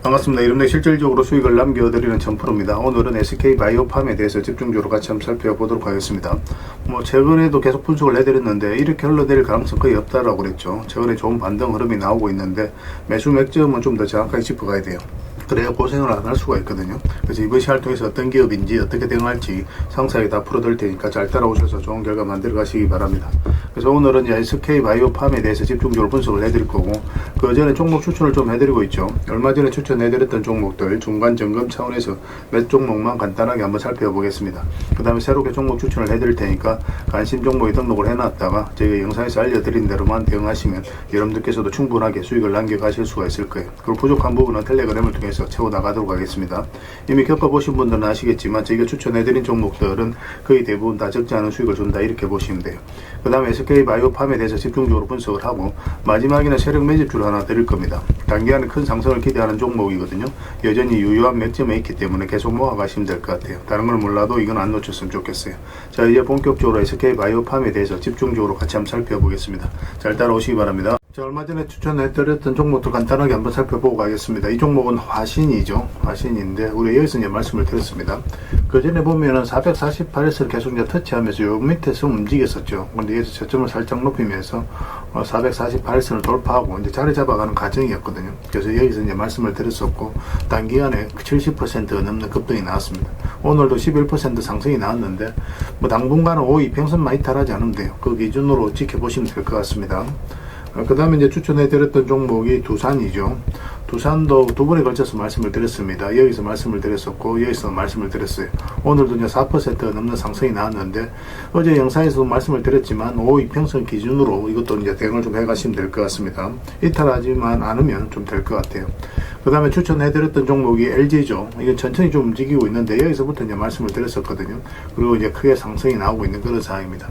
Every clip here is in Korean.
반갑습니다. 이런데 실질적으로 수익을 남겨드리는 천프로입니다. 오늘은 SK바이오팜에 대해서 집중적으로 같이 한번 살펴보도록 하겠습니다. 최근에도 계속 분석을 해드렸는데 이렇게 흘러내릴 가능성 거의 없다라고 그랬죠. 최근에 좋은 반등 흐름이 나오고 있는데 매수 맥점은 좀 더 정확하게 짚어가야 돼요. 그래야 고생을 안 할 수가 있거든요. 그래서 이번 시간을 통해서 어떤 기업인지 어떻게 대응할지 상세하게 다 풀어드릴 테니까 잘 따라오셔서 좋은 결과 만들어 가시기 바랍니다. 그래서 오늘은 이제 SK바이오팜에 대해서 집중적으로 분석을 해드릴 거고, 그 전에 종목 추천을 좀 해드리고 있죠. 얼마 전에 추천해드렸던 종목들 중간 점검 차원에서 몇 종목만 간단하게 한번 살펴보겠습니다. 그 다음에 새롭게 종목 추천을 해드릴 테니까 관심 종목에 등록을 해놨다가 저희가 영상에서 알려드린 대로만 대응하시면 여러분들께서도 충분하게 수익을 남겨가실 수가 있을 거예요. 그리고 부족한 부분은 텔레그램을 통해서 채워나가도록 하겠습니다. 이미 겪어보신 분들은 아시겠지만 저희가 추천해드린 종목들은 거의 대부분 다 적지 않은 수익을 준다, 이렇게 보시면 돼요. 그 다음에 SK바이오팜에 대해서 집중적으로 분석을 하고 마지막에는 세력 매집주를 하나 드릴 겁니다. 단기간에 큰 상승을 기대하는 종목이거든요. 여전히 유효한 맥점에 있기 때문에 계속 모아가시면 될 것 같아요. 다른 걸 몰라도 이건 안 놓쳤으면 좋겠어요. 자, 이제 본격적으로 SK바이오팜에 대해서 집중적으로 같이 한번 살펴보겠습니다. 잘 따라오시기 바랍니다. 자, 얼마 전에 추천해드렸던 종목도 간단하게 한번 살펴보고 가겠습니다. 이 종목은 화신이죠. 화신인데 우리 여기서 이제 말씀을 드렸습니다. 그 전에 보면은 448에서 계속 이제 터치하면서 요 밑에서 움직였었죠. 근데 여기서 저점을 살짝 높이면서 448선을 돌파하고 이제 자리 잡아가는 과정이었거든요. 그래서 여기서 이제 말씀을 드렸었고, 단기간에 70%가 넘는 급등이 나왔습니다. 오늘도 11% 상승이 나왔는데 당분간은 5 이평선만 이탈하지 않으면 돼요. 그 기준으로 지켜보시면 될 것 같습니다. 그 다음에 이제 추천해드렸던 종목이 두산이죠. 두산도 두 번에 걸쳐서 말씀을 드렸습니다. 여기서 말씀을 드렸었고, 여기서 말씀을 드렸어요. 오늘도 이제 4%가 넘는 상승이 나왔는데, 어제 영상에서도 말씀을 드렸지만, 5 이평선 기준으로 이것도 이제 대응을 좀 해가시면 될 것 같습니다. 이탈하지만 않으면 좀 될 것 같아요. 그 다음에 추천해드렸던 종목이 LG죠. 이건 천천히 좀 움직이고 있는데, 여기서부터 이제 말씀을 드렸었거든요. 그리고 이제 크게 상승이 나오고 있는 그런 상황입니다.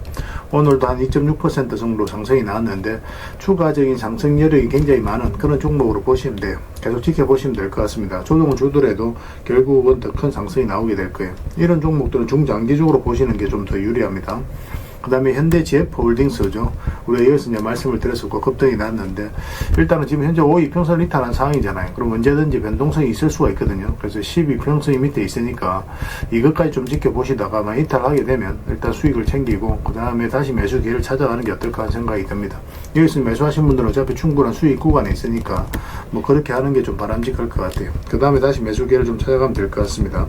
오늘도 한 2.6% 정도 상승이 나왔는데, 추가적인 상승 여력이 굉장히 많은 그런 종목으로 보시면 돼요. 계속 지켜보시면 될 것 같습니다. 조정을 주더라도 결국은 더 큰 상승이 나오게 될 거예요. 이런 종목들은 중장기적으로 보시는 게 좀 더 유리합니다. 그 다음에 현대 GF홀딩스죠. 우리가 여기서 이제 말씀을 드렸었고 급등이 났는데, 일단은 지금 현재 5 이평선을 이탈한 상황이잖아요. 그럼 언제든지 변동성이 있을 수가 있거든요. 그래서 10 이평선이 밑에 있으니까 이것까지 좀 지켜보시다가 이탈하게 되면 일단 수익을 챙기고 그 다음에 다시 매수 기회를 찾아가는 게 어떨까 하는 생각이 듭니다. 여기서 매수하신 분들은 어차피 충분한 수익 구간에 있으니까 그렇게 하는 게 좀 바람직할 것 같아요. 그 다음에 다시 매수 기회를 좀 찾아가면 될 것 같습니다.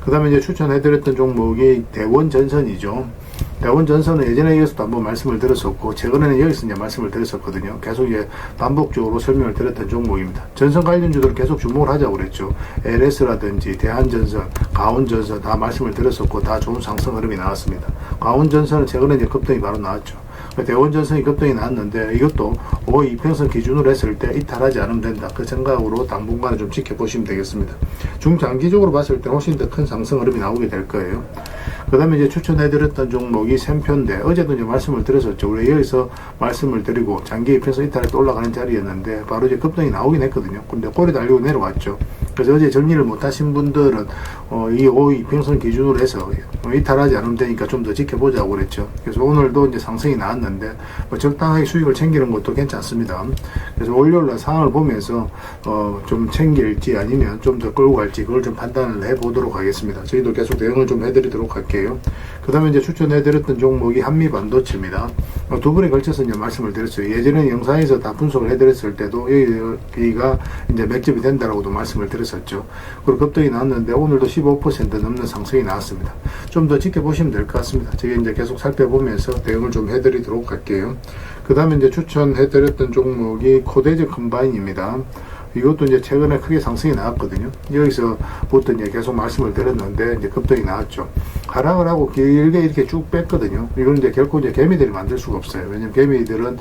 그 다음에 이제 추천해드렸던 종목이 대원전선이죠. 대원전선은 예전에 여기서도 한번 말씀을 드렸었고, 최근에는 여기서 이제 말씀을 드렸었거든요. 계속 이제 반복적으로 설명을 드렸던 종목입니다. 전선 관련주들은 계속 주목을 하자고 그랬죠. LS라든지 대한전선, 가온전선 다 말씀을 드렸었고, 다 좋은 상승 흐름이 나왔습니다. 가온전선은 최근에 이제 급등이 바로 나왔죠. 대원전선이 급등이 나왔는데 이것도 5 이평선 기준으로 했을 때 이탈하지 않으면 된다, 그 생각으로 당분간은 좀 지켜보시면 되겠습니다. 중장기적으로 봤을 때 훨씬 더 큰 상승 흐름이 나오게 될 거예요. 그 다음에 이제 추천해드렸던 종목이 샘표인데, 어제도 이제 말씀을 드렸었죠. 우리 여기서 말씀을 드리고 장기 이평선 이탈해서 올라가는 자리였는데 바로 이제 급등이 나오긴 했거든요. 근데 꼬리 달리고 내려왔죠. 그래서 어제 정리를 못하신 분들은 이 5 이평선 기준으로 해서 이탈하지 않으면 되니까 좀 더 지켜보자고 그랬죠. 그래서 오늘도 이제 상승이 나왔는데 적당하게 수익을 챙기는 것도 괜찮습니다. 그래서 월요일날 상황을 보면서 좀 챙길지 아니면 좀 더 끌고 갈지 그걸 좀 판단을 해보도록 하겠습니다. 저희도 계속 대응을 좀 해드리도록 할게요. 그 다음에 이제 추천해드렸던 종목이 한미반도체입니다. 두 번에 걸쳐서 이제 말씀을 드렸어요. 예전에 영상에서 다 분석을 해드렸을 때도 여기가 이제 맥점이 된다라고도 말씀을 드렸었죠. 그리고 급등이 나왔는데 오늘도 15% 넘는 상승이 나왔습니다. 좀 더 지켜보시면 될 것 같습니다. 제가 이제 계속 살펴보면서 대응을 좀 해드리도록 할게요. 그 다음에 이제 추천해드렸던 종목이 코데즈 컴바인입니다. 이것도 이제 최근에 크게 상승이 나왔거든요. 여기서부터 이제 계속 말씀을 드렸는데 이제 급등이 나왔죠. 하락을 하고 길게 이렇게 쭉 뺐거든요. 이건 이제 결코 이제 개미들이 만들 수가 없어요. 왜냐면 개미들은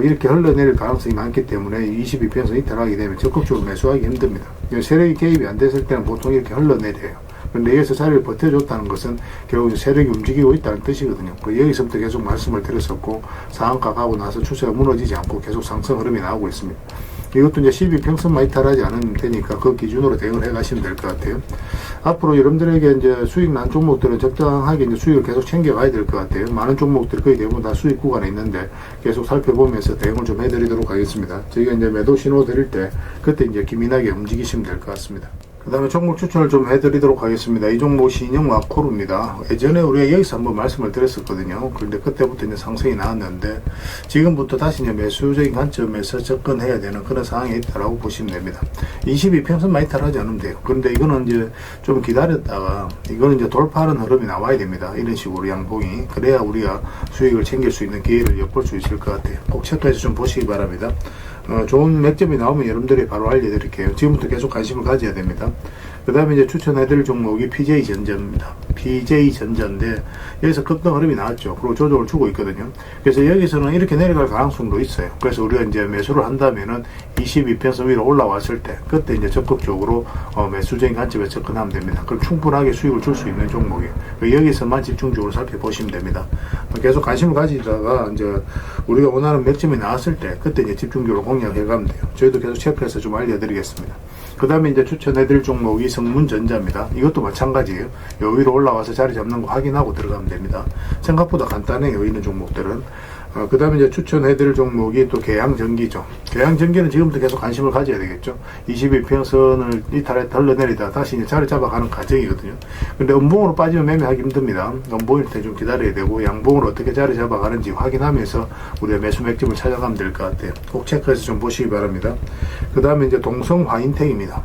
이렇게 흘러내릴 가능성이 많기 때문에 22평선 이탈하게 되면 적극적으로 매수하기 힘듭니다. 세력이 개입이 안 됐을 때는 보통 이렇게 흘러내려요. 근데 여기서 자리를 버텨줬다는 것은 결국 세력이 움직이고 있다는 뜻이거든요. 여기서부터 계속 말씀을 드렸었고, 상한가 가고 나서 추세가 무너지지 않고 계속 상승 흐름이 나오고 있습니다. 이것도 이제 12평선만 이탈하지 않으면 되니까 그 기준으로 대응을 해 가시면 될 것 같아요. 앞으로 여러분들에게 이제 수익 난 종목들은 적당하게 이제 수익을 계속 챙겨가야 될 것 같아요. 많은 종목들이 거의 대부분 다 수익 구간에 있는데 계속 살펴보면서 대응을 좀 해드리도록 하겠습니다. 저희가 이제 매도 신호 드릴 때 그때 이제 기민하게 움직이시면 될 것 같습니다. 그 다음에 종목 추천을 좀 해드리도록 하겠습니다. 이 종목 신영와코르입니다. 예전에 우리가 여기서 한번 말씀을 드렸었거든요. 그런데 그때부터 이제 상승이 나왔는데 지금부터 다시 이제 매수적인 관점에서 접근해야 되는 그런 상황이 있다라고 보시면 됩니다. 22평선만 이탈하지 않으면 돼요. 그런데 이거는 이제 좀 기다렸다가 이거는 이제 돌파하는 흐름이 나와야 됩니다. 이런 식으로 양봉이. 그래야 우리가 수익을 챙길 수 있는 기회를 엿볼 수 있을 것 같아요. 꼭 체크해서 좀 보시기 바랍니다. 좋은 맥점이 나오면 여러분들이 바로 알려드릴게요. 지금부터 계속 관심을 가져야 됩니다. 그 다음에 이제 추천해드릴 종목이 PJ전자입니다. PJ전자인데 여기서 급등 흐름이 나왔죠. 그리고 조정을 주고 있거든요. 그래서 여기서는 이렇게 내려갈 가능성도 있어요. 그래서 우리가 이제 매수를 한다면은 22평선 위로 올라왔을 때 그때 이제 적극적으로 매수적인 관점에 접근하면 됩니다. 그럼 충분하게 수익을 줄 수 있는 종목이에요. 여기서만 집중적으로 살펴보시면 됩니다. 계속 관심을 가지다가 이제 우리가 원하는 맥점이 나왔을 때 그때 이제 집중적으로 공략해 가면 돼요. 저희도 계속 체크해서 좀 알려드리겠습니다. 그 다음에 이제 추천해드릴 종목이 성문전자입니다. 이것도 마찬가지예요. 요 위로 올라와서 자리 잡는 거 확인하고 들어가면 됩니다. 생각보다 간단해요. 있는 종목들은. 그 다음에 이제 추천해드릴 종목이 또 계양전기죠. 계양전기는 지금부터 계속 관심을 가져야 되겠죠. 22평선을 이탈에 덜러내리다 다시 이제 자리 잡아가는 과정이거든요. 근데 음봉으로 빠지면 매매하기 힘듭니다. 음봉일 때 좀 기다려야 되고 양봉으로 어떻게 자리 잡아가는지 확인하면서 우리가 매수 맥점을 찾아가면 될 것 같아요. 꼭 체크해서 좀 보시기 바랍니다. 그 다음에 이제 동성화인텍입니다.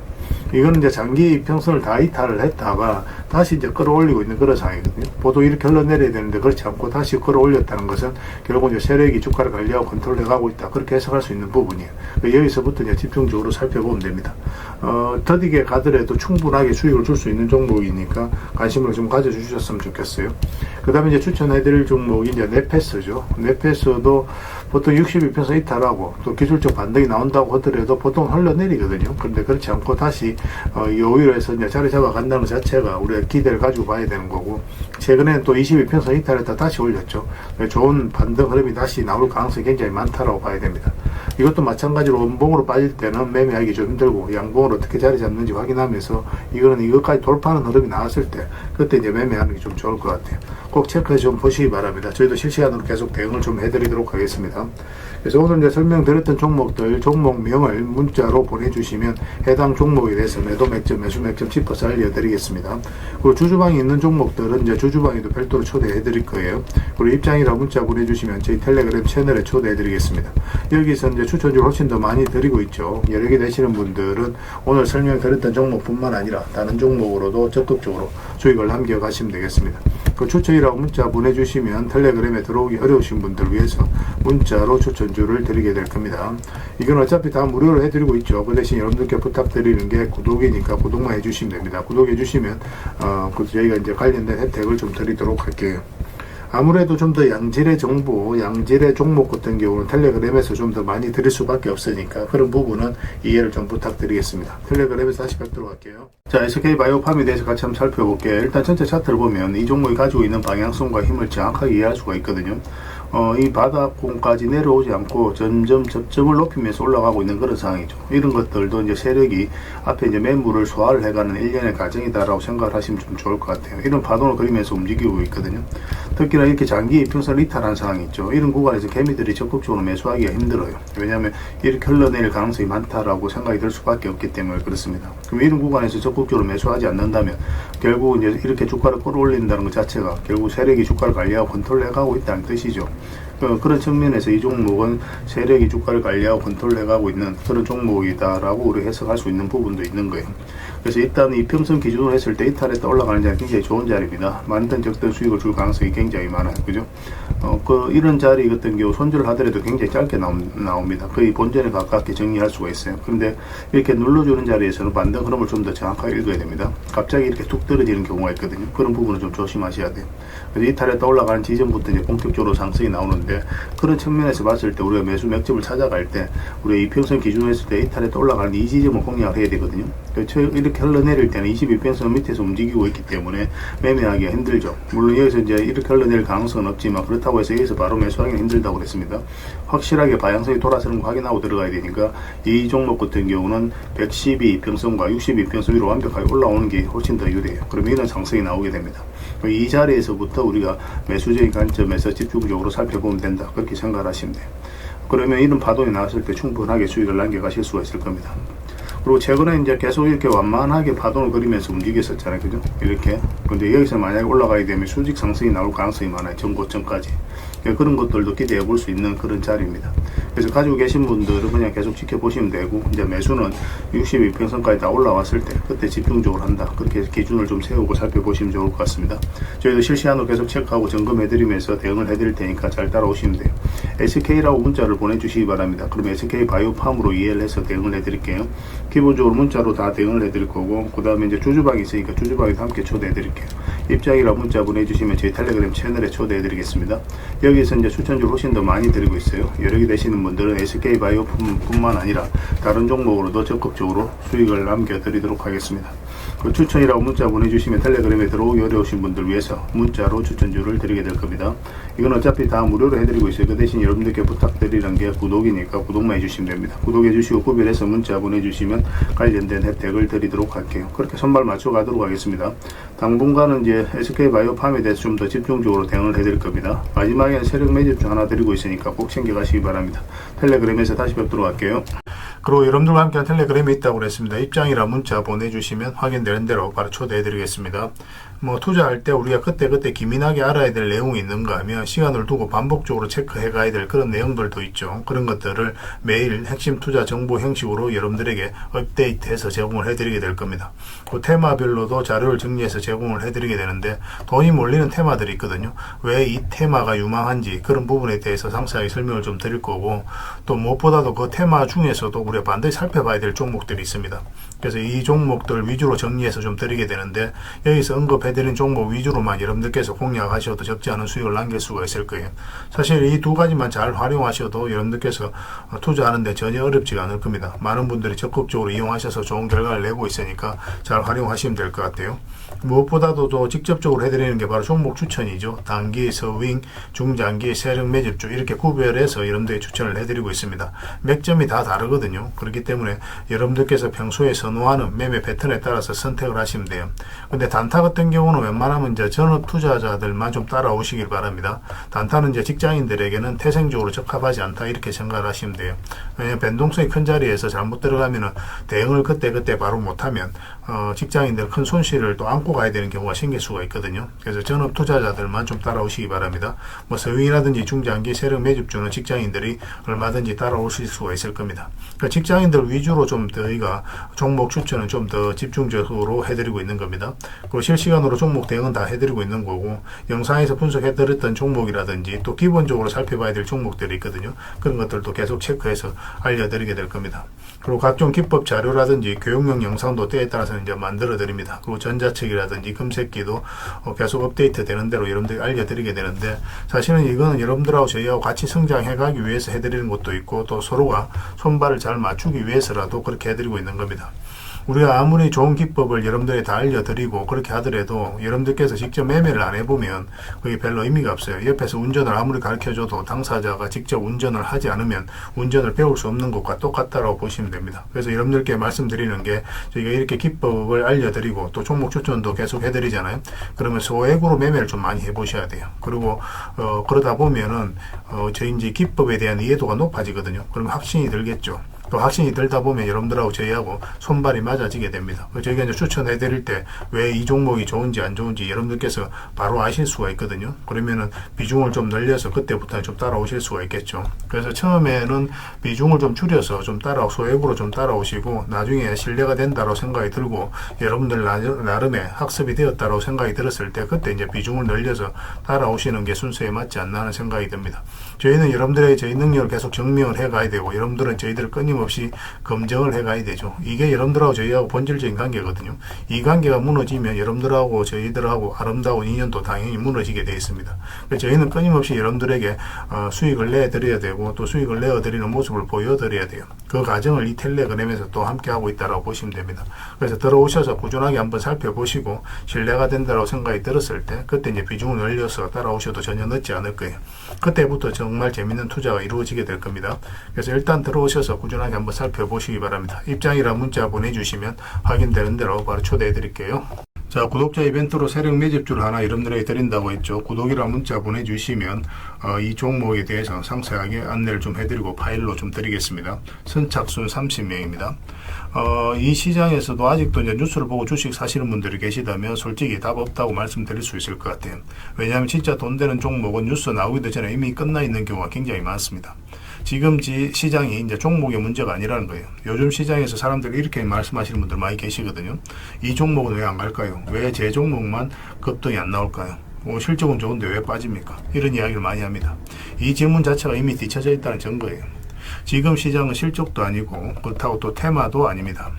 이거는 이제 장기 이평선을 다 이탈을 했다가 다시 이제 끌어올리고 있는 그런 상황이거든요. 보통 이렇게 흘러내려야 되는데 그렇지 않고 다시 끌어올렸다는 것은 결국 이제 세력이 주가를 관리하고 컨트롤해 가고 있다. 그렇게 해석할 수 있는 부분이에요. 여기서부터 이제 집중적으로 살펴보면 됩니다. 더디게 가더라도 충분하게 수익을 줄 수 있는 종목이니까 관심을 좀 가져주셨으면 좋겠어요. 그 다음에 이제 추천해드릴 종목이 이제 네페스죠. 네페스도 보통 62평선 이탈하고 또 기술적 반등이 나온다고 하더라도 보통 흘러내리거든요. 그런데 그렇지 않고 다시 여유로 해서 이제 자리 잡아간다는 것 자체가 우리가 기대를 가지고 봐야 되는 거고, 최근에는 또 22평선 이탈했다 다시 올렸죠. 좋은 반등 흐름이 다시 나올 가능성이 굉장히 많다라고 봐야 됩니다. 이것도 마찬가지로 음봉으로 빠질 때는 매매하기 좀 힘들고 양봉으로 어떻게 자리 잡는지 확인하면서 이거는 이것까지 돌파하는 흐름이 나왔을 때 그때 이제 매매하는 게 좀 좋을 것 같아요. 꼭 체크해서 좀 보시기 바랍니다. 저희도 실시간으로 계속 대응을 좀 해드리도록 하겠습니다. 그래서 오늘 이제 설명드렸던 종목들 종목명을 문자로 보내주시면 해당 종목에 대해서 매도 맥점, 매수 맥점 짚어서 알려드리겠습니다. 그리고 주주방이 있는 종목들은 이제 주주방에도 별도로 초대해드릴 거예요. 그리고 입장이라 문자 보내주시면 저희 텔레그램 채널에 초대해드리겠습니다. 여기서 이제 추천주를 훨씬 더 많이 드리고 있죠. 여러 개 되시는 분들은 오늘 설명드렸던 종목뿐만 아니라 다른 종목으로도 적극적으로 수익을 남겨가시면 되겠습니다. 그 추천이라고 문자 보내주시면 텔레그램에 들어오기 어려우신 분들 위해서 문자로 추천주를 드리게 될 겁니다. 이건 어차피 다 무료로 해드리고 있죠. 그 대신 여러분들께 부탁드리는 게 구독이니까 구독만 해주시면 됩니다. 구독해주시면 저희가 이제 관련된 혜택을 좀 드리도록 할게요. 아무래도 좀 더 양질의 정보, 양질의 종목 같은 경우는 텔레그램에서 좀 더 많이 드릴 수밖에 없으니까 그런 부분은 이해를 좀 부탁드리겠습니다. 텔레그램에서 다시 뵙도록 할게요. 자, SK바이오팜에 대해서 같이 한번 살펴볼게요. 일단 전체 차트를 보면 이 종목이 가지고 있는 방향성과 힘을 정확하게 이해할 수가 있거든요. 이 바닥권까지 내려오지 않고 점점 접점을 높이면서 올라가고 있는 그런 상황이죠. 이런 것들도 이제 세력이 앞에 이제 매물을 소화를 해가는 일련의 과정이다라고 생각을 하시면 좀 좋을 것 같아요. 이런 파동을 그리면서 움직이고 있거든요. 특히나 이렇게 장기 이평선을 이탈한 상황이 있죠. 이런 구간에서 개미들이 적극적으로 매수하기가 힘들어요. 왜냐하면 이렇게 흘러내릴 가능성이 많다라고 생각이 들 수밖에 없기 때문에 그렇습니다. 그럼 이런 구간에서 적극적으로 매수하지 않는다면 결국 이제 이렇게 주가를 끌어올린다는 것 자체가 결국 세력이 주가를 관리하고 컨트롤해가고 있다는 뜻이죠. 그런 측면에서 이 종목은 세력이 주가를 관리하고 컨트롤해가고 있는 그런 종목이다라고 우리 해석할 수 있는 부분도 있는 거예요. 그래서 일단 이평선 기준으로 했을 때 이탈했다 올라가는 자리 굉장히 좋은 자리입니다. 많든 적든 수익을 줄 가능성이 굉장히 많아요. 그죠? 이런 자리 같은 경우 손절을 하더라도 굉장히 짧게 나옵니다. 거의 본전에 가깝게 정리할 수가 있어요. 그런데 이렇게 눌러주는 자리에서는 반등 흐름을 좀 더 정확하게 읽어야 됩니다. 갑자기 이렇게 툭 떨어지는 경우가 있거든요. 그런 부분은 좀 조심하셔야 돼요. 그래서 이탈했다 올라가는 지점부터 이제 본격적으로 상승이 나오는데 그런 측면에서 봤을 때 우리가 매수 맥점을 찾아갈 때 우리가 이평선 기준으로 했을 때 이탈했다 올라가는 이 지점을 공략을 해야 되거든요. 이렇게 흘러내릴 때는 22평선 밑에서 움직이고 있기 때문에 매매하기가 힘들죠. 물론 여기서 이제 이렇게 흘러내릴 가능성은 없지만 그렇다 그렇다고 해서 여기서 바로 매수하기는 힘들다고 그랬습니다. 확실하게 방향성이 돌아서는 거 확인하고 들어가야 되니까 이 종목 같은 경우는 112평선과 62평선 위로 완벽하게 올라오는 게 훨씬 더 유리해요. 그러면 이런 상승이 나오게 됩니다. 이 자리에서부터 우리가 매수적인 관점에서 집중적으로 살펴보면 된다, 그렇게 생각을 하시면 돼요. 그러면 이런 파동이 나왔을 때 충분하게 수익을 남겨가실 수가 있을 겁니다. 그리고 최근에 이제 계속 이렇게 완만하게 파동을 그리면서 움직였었잖아요, 그죠? 이렇게. 근데 여기서 만약에 올라가게 되면 수직 상승이 나올 가능성이 많아요, 전고점까지. 그런 것들도 기대해 볼 수 있는 그런 자리입니다. 그래서 가지고 계신 분들은 그냥 계속 지켜보시면 되고, 이제 매수는 62평선까지 다 올라왔을 때 그때 집중적으로 한다, 그렇게 기준을 좀 세우고 살펴보시면 좋을 것 같습니다. 저희도 실시간으로 계속 체크하고 점검해 드리면서 대응을 해 드릴 테니까 잘 따라오시면 돼요. SK라고 문자를 보내주시기 바랍니다. 그럼 SK 바이오팜으로 이해를 해서 대응을 해 드릴게요. 기본적으로 문자로 다 대응을 해 드릴 거고, 그 다음에 이제 주주방이 있으니까 주주방에도 함께 초대해 드릴게요. 입장이라 문자 보내주시면 저희 텔레그램 채널에 초대해 드리겠습니다. 여기서 이제 추천주를 훨씬 더 많이 드리고 있어요. 여러 개 되시는 분들은 SK바이오품뿐만 아니라 다른 종목으로도 적극적으로 수익을 남겨드리도록 하겠습니다. 그 추천이라고 문자 보내주시면 텔레그램에 들어오기 어려우신 분들 위해서 문자로 추천주를 드리게 될 겁니다. 이건 어차피 다 무료로 해드리고 있어요. 그 대신 여러분들께 부탁드리는 게 구독이니까 구독만 해주시면 됩니다. 구독해 주시고 구별해서 문자 보내주시면 관련된 혜택을 드리도록 할게요. 그렇게 선발 맞춰 가도록 하겠습니다. 당분간은 이제 SK바이오팜에 대해서 좀 더 집중적으로 대응을 해드릴 겁니다. 마지막에는 세력 매집주 하나 드리고 있으니까 꼭 챙겨가시기 바랍니다. 텔레그램에서 다시 뵙도록 할게요. 그리고 여러분들과 함께한 텔레그램이 있다고 그랬습니다. 입장이라 문자 보내주시면 확인되는 대로 바로 초대해드리겠습니다. 투자할 때 우리가 그때그때 기민하게 알아야 될 내용이 있는가 하면 시간을 두고 반복적으로 체크해 가야 될 그런 내용들도 있죠. 그런 것들을 매일 핵심 투자 정보 형식으로 여러분들에게 업데이트해서 제공을 해드리게 될 겁니다. 그 테마별로도 자료를 정리해서 제공을 해드리게 되는데, 돈이 몰리는 테마들이 있거든요. 왜 이 테마가 유망한지 그런 부분에 대해서 상세하게 설명을 좀 드릴 거고, 또 무엇보다도 그 테마 중에서도 우리가 반드시 살펴봐야 될 종목들이 있습니다. 그래서 이 종목들 위주로 정리해서 좀 드리게 되는데, 여기서 언급해드린 종목 위주로만 여러분들께서 공략하셔도 적지 않은 수익을 남길 수가 있을 거예요. 사실 이 두 가지만 잘 활용하셔도 여러분들께서 투자하는데 전혀 어렵지가 않을 겁니다. 많은 분들이 적극적으로 이용하셔서 좋은 결과를 내고 있으니까 잘 활용하시면 될 것 같아요. 무엇보다도 또 직접적으로 해드리는 게 바로 종목 추천이죠. 단기, 서윙, 중장기, 세력 매집주 이렇게 구별해서 여러분들에게 추천을 해드리고 있습니다. 맥점이 다 다르거든요. 그렇기 때문에 여러분들께서 평소에 선호하는 매매 패턴에 따라서 선택을 하시면 돼요. 근데 단타 같은 경우는 웬만하면 이제 전업 투자자들만 좀 따라오시길 바랍니다. 단타는 이제 직장인들에게는 태생적으로 적합하지 않다, 이렇게 생각을 하시면 돼요. 왜냐하면 변동성이 큰 자리에서 잘못 들어가면은 대응을 그때 바로 못하면 직장인들 큰 손실을 또 안고 가야 되는 경우가 생길 수가 있거든요. 그래서 전업 투자자들만 좀 따라오시기 바랍니다. 서윙이라든지 중장기 세력 매집주는 직장인들이 얼마든지 따라오실 수가 있을 겁니다. 그러니까 직장인들 위주로 좀 저희가 종목 추천은 좀 더 집중적으로 해드리고 있는 겁니다. 그리고 실시간으로 종목 대응은 다 해드리고 있는 거고, 영상에서 분석해드렸던 종목이라든지 또 기본적으로 살펴봐야 될 종목들이 있거든요. 그런 것들도 계속 체크해서 알려드리게 될 겁니다. 그리고 각종 기법 자료라든지 교육용 영상도 때에 따라서 이제 만들어 드립니다. 그리고 전자책이라든지 금색기도 계속 업데이트 되는 대로 여러분들이 알려드리게 되는데, 사실은 이거는 여러분들하고 저희하고 같이 성장해 가기 위해서 해드리는 것도 있고, 또 서로가 손발을 잘 맞추기 위해서라도 그렇게 해드리고 있는 겁니다. 우리가 아무리 좋은 기법을 여러분들이 다 알려드리고 그렇게 하더라도 여러분들께서 직접 매매를 안 해보면 그게 별로 의미가 없어요. 옆에서 운전을 아무리 가르쳐줘도 당사자가 직접 운전을 하지 않으면 운전을 배울 수 없는 것과 똑같다라고 보시면 됩니다. 그래서 여러분들께 말씀드리는 게, 저희가 이렇게 기법을 알려드리고 또 종목 추천도 계속 해드리잖아요. 그러면 소액으로 매매를 좀 많이 해보셔야 돼요. 그리고 그러다 보면은 저희 이제 기법에 대한 이해도가 높아지거든요. 그러면 확신이 들겠죠. 또 확신이 들다 보면 여러분들하고 저희하고 손발이 맞아지게 됩니다. 저희가 이제 추천해 드릴 때 왜 이 종목이 좋은지 안 좋은지 여러분들께서 바로 아실 수가 있거든요. 그러면은 비중을 좀 늘려서 그때부터 좀 따라오실 수가 있겠죠. 그래서 처음에는 비중을 좀 줄여서 좀 소액으로 좀 따라오시고, 나중에 신뢰가 된다고 생각이 들고 여러분들 나름의 학습이 되었다고 생각이 들었을 때 그때 이제 비중을 늘려서 따라오시는 게 순서에 맞지 않나 하는 생각이 듭니다. 저희는 여러분들의 저희 능력을 계속 증명을 해 가야 되고, 여러분들은 저희들을 끊임없이 끊임없이 검증을 해가야 되죠. 이게 여러분들하고 저희하고 본질적인 관계거든요. 이 관계가 무너지면 여러분들하고 저희들하고 아름다운 인연도 당연히 무너지게 되어 있습니다. 그래서 저희는 끊임없이 여러분들에게 수익을 내드려야 되고 또 수익을 내어드리는 모습을 보여드려야 돼요. 그 과정을 이 텔레그램에서 또 함께 하고 있다고 보시면 됩니다. 그래서 들어오셔서 꾸준하게 한번 살펴보시고 신뢰가 된다고 생각이 들었을 때 그때 이제 비중을 늘려서 따라오셔도 전혀 늦지 않을 거예요. 그때부터 정말 재밌는 투자가 이루어지게 될 겁니다. 그래서 일단 들어오셔서 꾸준하게 한번 살펴보시기 바랍니다. 입장이랑 문자 보내주시면 확인되는 대로 바로 초대해 드릴게요. 자, 구독자 이벤트로 세력 매집주를 하나 여러분들에게 드린다고 했죠. 구독이랑 문자 보내주시면 이 종목에 대해서 상세하게 안내를 좀 해드리고 파일로 좀 드리겠습니다. 선착순 30명입니다. 이 시장에서도 아직도 이제 뉴스를 보고 주식 사시는 분들이 계시다면 솔직히 답 없다고 말씀드릴 수 있을 것 같아요. 왜냐하면 진짜 돈 되는 종목은 뉴스 나오기도 전에 이미 끝나 있는 경우가 굉장히 많습니다. 지금 시장이 이제 종목의 문제가 아니라는 거예요. 요즘 시장에서 사람들이 이렇게 말씀하시는 분들 많이 계시거든요. 이 종목은 왜 안 갈까요? 왜 제 종목만 급등이 안 나올까요? 실적은 좋은데 왜 빠집니까? 이런 이야기를 많이 합니다. 이 질문 자체가 이미 뒤쳐져 있다는 증거예요. 지금 시장은 실적도 아니고 그렇다고 또 테마도 아닙니다.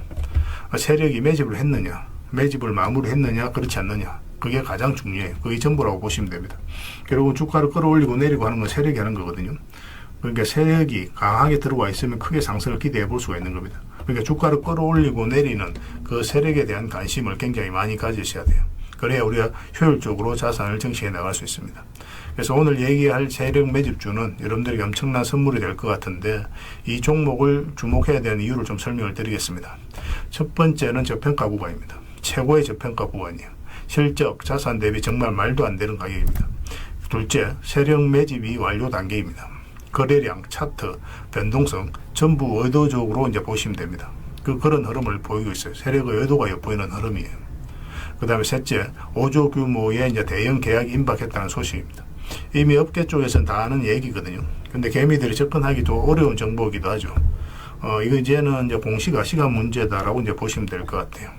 세력이 매집을 했느냐, 매집을 마무리했느냐, 그렇지 않느냐. 그게 가장 중요해요. 그게 전부라고 보시면 됩니다. 결국은 주가를 끌어올리고 내리고 하는 건 세력이 하는 거거든요. 그러니까 세력이 강하게 들어와 있으면 크게 상승을 기대해 볼 수가 있는 겁니다. 그러니까 주가를 끌어올리고 내리는 그 세력에 대한 관심을 굉장히 많이 가지셔야 돼요. 그래야 우리가 효율적으로 자산을 정치해 나갈 수 있습니다. 그래서 오늘 얘기할 세력 매집주는 여러분들에게 엄청난 선물이 될 것 같은데 이 종목을 주목해야 되는 이유를 좀 설명을 드리겠습니다. 첫 번째는 저평가 구간입니다. 최고의 저평가 구간이에요. 실적, 자산 대비 정말 말도 안 되는 가격입니다. 둘째, 세력 매집이 완료 단계입니다. 거래량, 차트, 변동성 전부 의도적으로 이제 보시면 됩니다. 그런 흐름을 보이고 있어요. 세력의 의도가 엿보이는 흐름이에요. 그 다음에 셋째, 5조 규모의 이제 대형 계약이 임박했다는 소식입니다. 이미 업계 쪽에서는 다 아는 얘기거든요. 근데 개미들이 접근하기 좀 어려운 정보이기도 하죠. 이거 이제는 이제 공시가 시간 문제다라고 이제 보시면 될 것 같아요.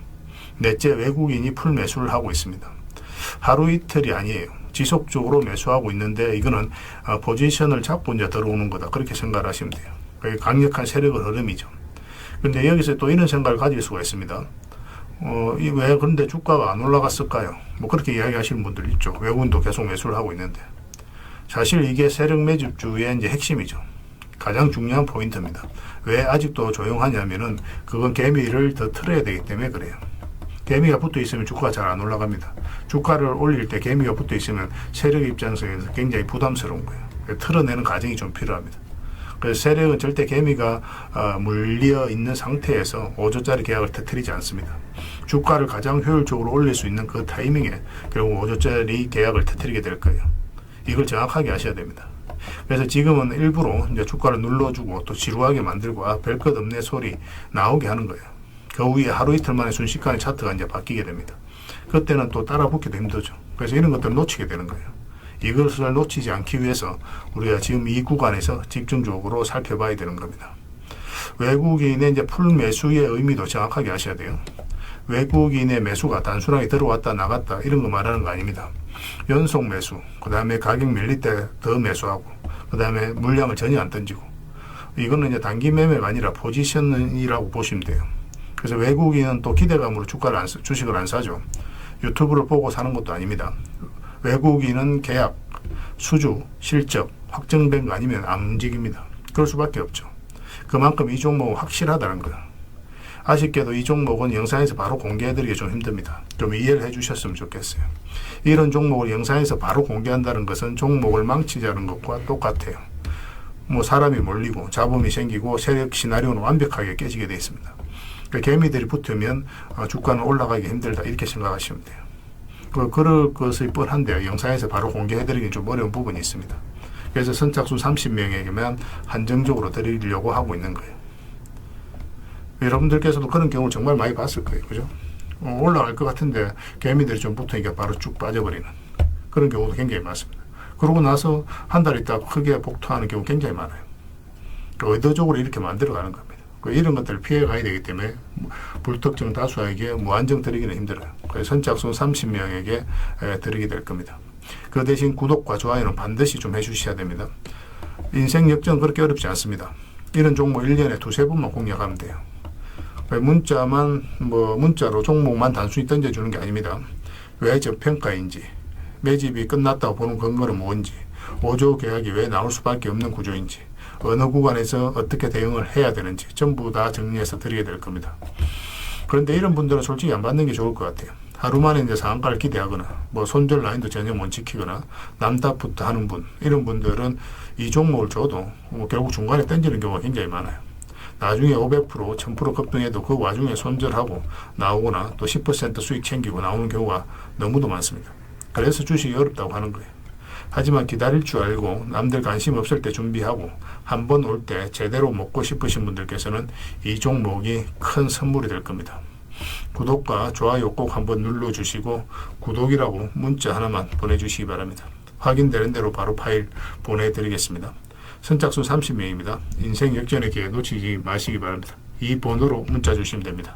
넷째, 외국인이 풀 매수를 하고 있습니다. 하루 이틀이 아니에요. 지속적으로 매수하고 있는데 이거는 포지션을 잡고 이제 들어오는 거다. 그렇게 생각을 하시면 돼요. 그게 강력한 세력의 흐름이죠. 근데 여기서 또 이런 생각을 가질 수가 있습니다. 왜 그런데 주가가 안 올라갔을까요? 뭐 그렇게 이야기하시는 분들 있죠. 외국인도 계속 매수를 하고 있는데. 사실 이게 세력 매집주의 이제 핵심이죠. 가장 중요한 포인트입니다. 왜 아직도 조용하냐면은 그건 개미를 더 틀어야 되기 때문에 그래요. 개미가 붙어 있으면 주가가 잘 안 올라갑니다. 주가를 올릴 때 개미가 붙어 있으면 세력 입장에서 굉장히 부담스러운 거예요. 틀어내는 과정이 좀 필요합니다. 그래서 세력은 절대 개미가 물려 있는 상태에서 5조짜리 계약을 터뜨리지 않습니다. 주가를 가장 효율적으로 올릴 수 있는 그 타이밍에 결국 5조짜리 계약을 터뜨리게 될 거예요. 이걸 정확하게 아셔야 됩니다. 그래서 지금은 일부러 이제 주가를 눌러주고 또 지루하게 만들고 별 것 없네 소리 나오게 하는 거예요. 그 후에 하루 이틀 만에 순식간에 차트가 이제 바뀌게 됩니다. 그때는 또 따라 붙기도 힘들죠. 그래서 이런 것들을 놓치게 되는 거예요. 이것을 놓치지 않기 위해서 우리가 지금 이 구간에서 집중적으로 살펴봐야 되는 겁니다. 외국인의 이제 풀 매수의 의미도 정확하게 아셔야 돼요. 외국인의 매수가 단순하게 들어왔다 나갔다 이런 거 말하는 거 아닙니다. 연속 매수, 그 다음에 가격 밀릴 때 더 매수하고, 그 다음에 물량을 전혀 안 던지고, 이거는 이제 단기 매매가 아니라 포지션이라고 보시면 돼요. 그래서 외국인은 또 기대감으로 주식을 안 사죠. 유튜브를 보고 사는 것도 아닙니다. 외국인은 계약, 수주, 실적, 확정된 거 아니면 안 움직입니다. 그럴 수밖에 없죠. 그만큼 이 종목은 확실하다는 거예요. 아쉽게도 이 종목은 영상에서 바로 공개해드리기 좀 힘듭니다. 좀 이해를 해주셨으면 좋겠어요. 이런 종목을 영상에서 바로 공개한다는 것은 종목을 망치자는 것과 똑같아요. 뭐 사람이 몰리고 자본이 생기고 세력 시나리오는 완벽하게 깨지게 되어 있습니다. 그러니까 개미들이 붙으면 주가는 올라가기 힘들다 이렇게 생각하시면 돼요. 그럴 것이 뻔한데요. 영상에서 바로 공개해드리기 좀 어려운 부분이 있습니다. 그래서 선착순 30명에게만 한정적으로 드리려고 하고 있는 거예요. 여러분들께서도 그런 경우 정말 많이 봤을 거예요. 그죠? 올라갈 것 같은데 개미들이 좀 붙으니까 바로 쭉 빠져버리는 그런 경우도 굉장히 많습니다. 그러고 나서 한 달 있다가 크게 복토하는 경우 굉장히 많아요. 의도적으로 이렇게 만들어가는 겁니다. 이런 것들을 피해가야 되기 때문에 불특정 다수에게 무한정 드리기는 힘들어요. 그래서 선착순 30명에게 드리게 될 겁니다. 그 대신 구독과 좋아요는 반드시 좀 해주셔야 됩니다. 인생 역전은 그렇게 어렵지 않습니다. 이런 종목 1년에 두세 번만 공략하면 돼요. 문자로 종목만 단순히 던져주는 게 아닙니다. 왜 저평가인지, 매집이 끝났다고 보는 근거는 뭔지, 5조 계약이 왜 나올 수밖에 없는 구조인지, 어느 구간에서 어떻게 대응을 해야 되는지 전부 다 정리해서 드리게 될 겁니다. 그런데 이런 분들은 솔직히 안 받는 게 좋을 것 같아요. 하루 만에 이제 상한가를 기대하거나 손절 라인도 전혀 못 지키거나 남답부터 하는 분, 이런 분들은 이 종목을 줘도 결국 중간에 던지는 경우가 굉장히 많아요. 나중에 500%, 1000% 급등해도 그 와중에 손절하고 나오거나 또 10% 수익 챙기고 나오는 경우가 너무도 많습니다. 그래서 주식이 어렵다고 하는 거예요. 하지만 기다릴 줄 알고 남들 관심 없을 때 준비하고 한 번 올 때 제대로 먹고 싶으신 분들께서는 이 종목이 큰 선물이 될 겁니다. 구독과 좋아요 꼭 한번 눌러주시고 구독이라고 문자 하나만 보내주시기 바랍니다. 확인되는 대로 바로 파일 보내드리겠습니다. 선착순 30명입니다. 인생 역전의 기회 놓치지 마시기 바랍니다. 이 번호로 문자 주시면 됩니다.